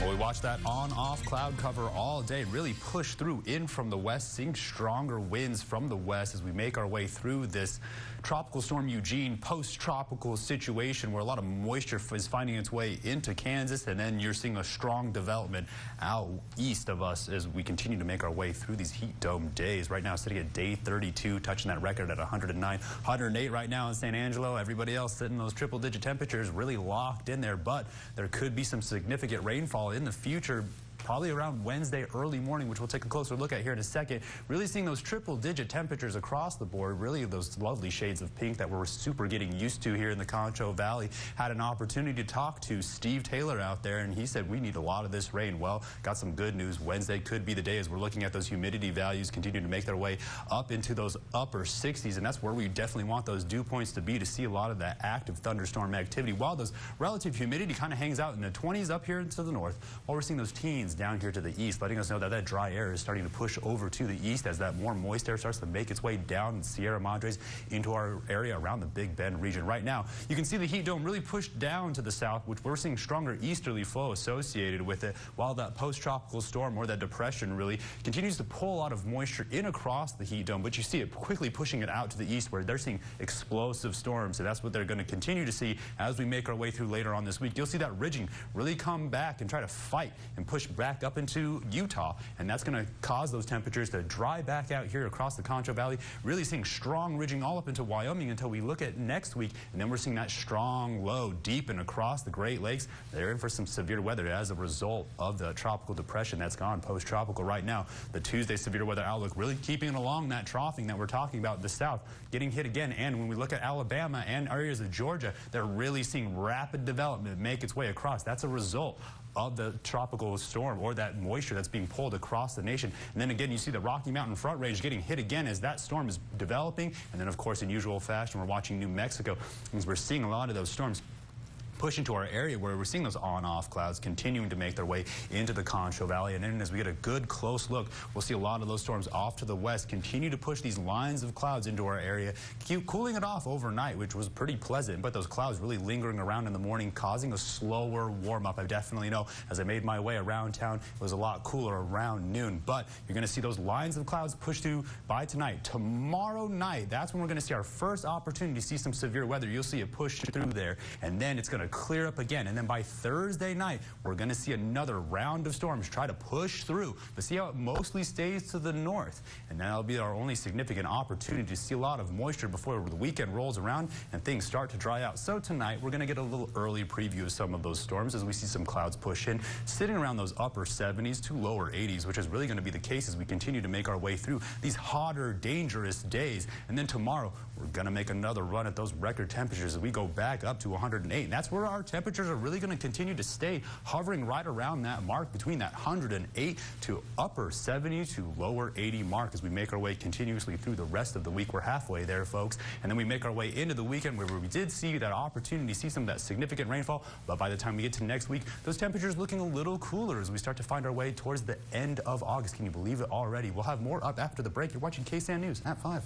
Well, we watched that on-off cloud cover all day really push through in from the west, seeing stronger winds from the west as we make our way through this Tropical Storm Eugene post-tropical situation where a lot of moisture is finding its way into Kansas, and then you're seeing a strong development out east of us as we continue to make our way through these heat dome days. Right now sitting at day 32, touching that record at 109, 108 right now in San Angelo. Everybody else sitting those triple-digit temperatures really locked in there, but there could be some significant rainfall in the future, probably around Wednesday early morning, which we'll take a closer look at here in a second. Really seeing those triple-digit temperatures across the board, really those lovely shades of pink that we're super getting used to here in the Concho Valley. Had an opportunity to talk to Steve Taylor out there, and he said we need a lot of this rain. Well, got some good news. Wednesday could be the day as we're looking at those humidity values continue to make their way up into those upper 60s, and that's where we definitely want those dew points to be to see a lot of that active thunderstorm activity, while those relative humidity kind of hangs out in the 20s up here to the north, while we're seeing those teens down here to the east, letting us know that that dry air is starting to push over to the east as that more moist air starts to make its way down in Sierra Madres into our area around the Big Bend region. Right now, you can see the heat dome really pushed down to the south, which we're seeing stronger easterly flow associated with it, while that post-tropical storm or that depression really continues to pull a lot of moisture in across the heat dome, but you see it quickly pushing it out to the east where they're seeing explosive storms, and that's what they're going to continue to see as we make our way through later on this week. You'll see that ridging really come back and try to fight and push back up into Utah, and that's going to cause those temperatures to dry back out here across the Concho Valley. Really seeing strong ridging all up into Wyoming until we look at next week, and then we're seeing that strong low deep and across the Great Lakes. They're in for some severe weather as a result of the tropical depression that's gone post-tropical right now. The Tuesday severe weather outlook really keeping it along that troughing that we're talking about. The south getting hit again, and when we look at Alabama and areas of Georgia, they're really seeing rapid development make its way across. That's a result of the tropical storm or that moisture that's being pulled across the nation. And then again, you see the Rocky Mountain Front Range getting hit again as that storm is developing. And then, of course, in usual fashion, we're watching New Mexico as we're seeing a lot of those storms push into our area where we're seeing those on-off clouds continuing to make their way into the Concho Valley. And then as we get a good close look, we'll see a lot of those storms off to the west continue to push these lines of clouds into our area, keep cooling it off overnight, which was pretty pleasant, but those clouds really lingering around in the morning, causing a slower warm-up. I definitely know as I made my way around town, it was a lot cooler around noon, but you're going to see those lines of clouds push through by tonight. Tomorrow night, that's when we're going to see our first opportunity to see some severe weather. You'll see it push through there, and then it's going to clear up again, and then by Thursday night we're going to see another round of storms try to push through, but see how it mostly stays to the north, and that'll be our only significant opportunity to see a lot of moisture before the weekend rolls around and things start to dry out. So tonight we're going to get a little early preview of some of those storms as we see some clouds push in, sitting around those upper 70s to lower 80s, which is really going to be the case as we continue to make our way through these hotter, dangerous days. And then tomorrow we're going to make another run at those record temperatures as we go back up to 108, and that's where our temperatures are really going to continue to stay hovering right around that mark between that 108 to upper 70 to lower 80 mark as we make our way continuously through the rest of the week. We're halfway there, folks, and then we make our way into the weekend where we did see that opportunity to see some of that significant rainfall, but by the time we get to next week, those temperatures looking a little cooler as we start to find our way towards the end of August. Can you believe it already? We'll have more up after the break. You're watching KSAN News at 5.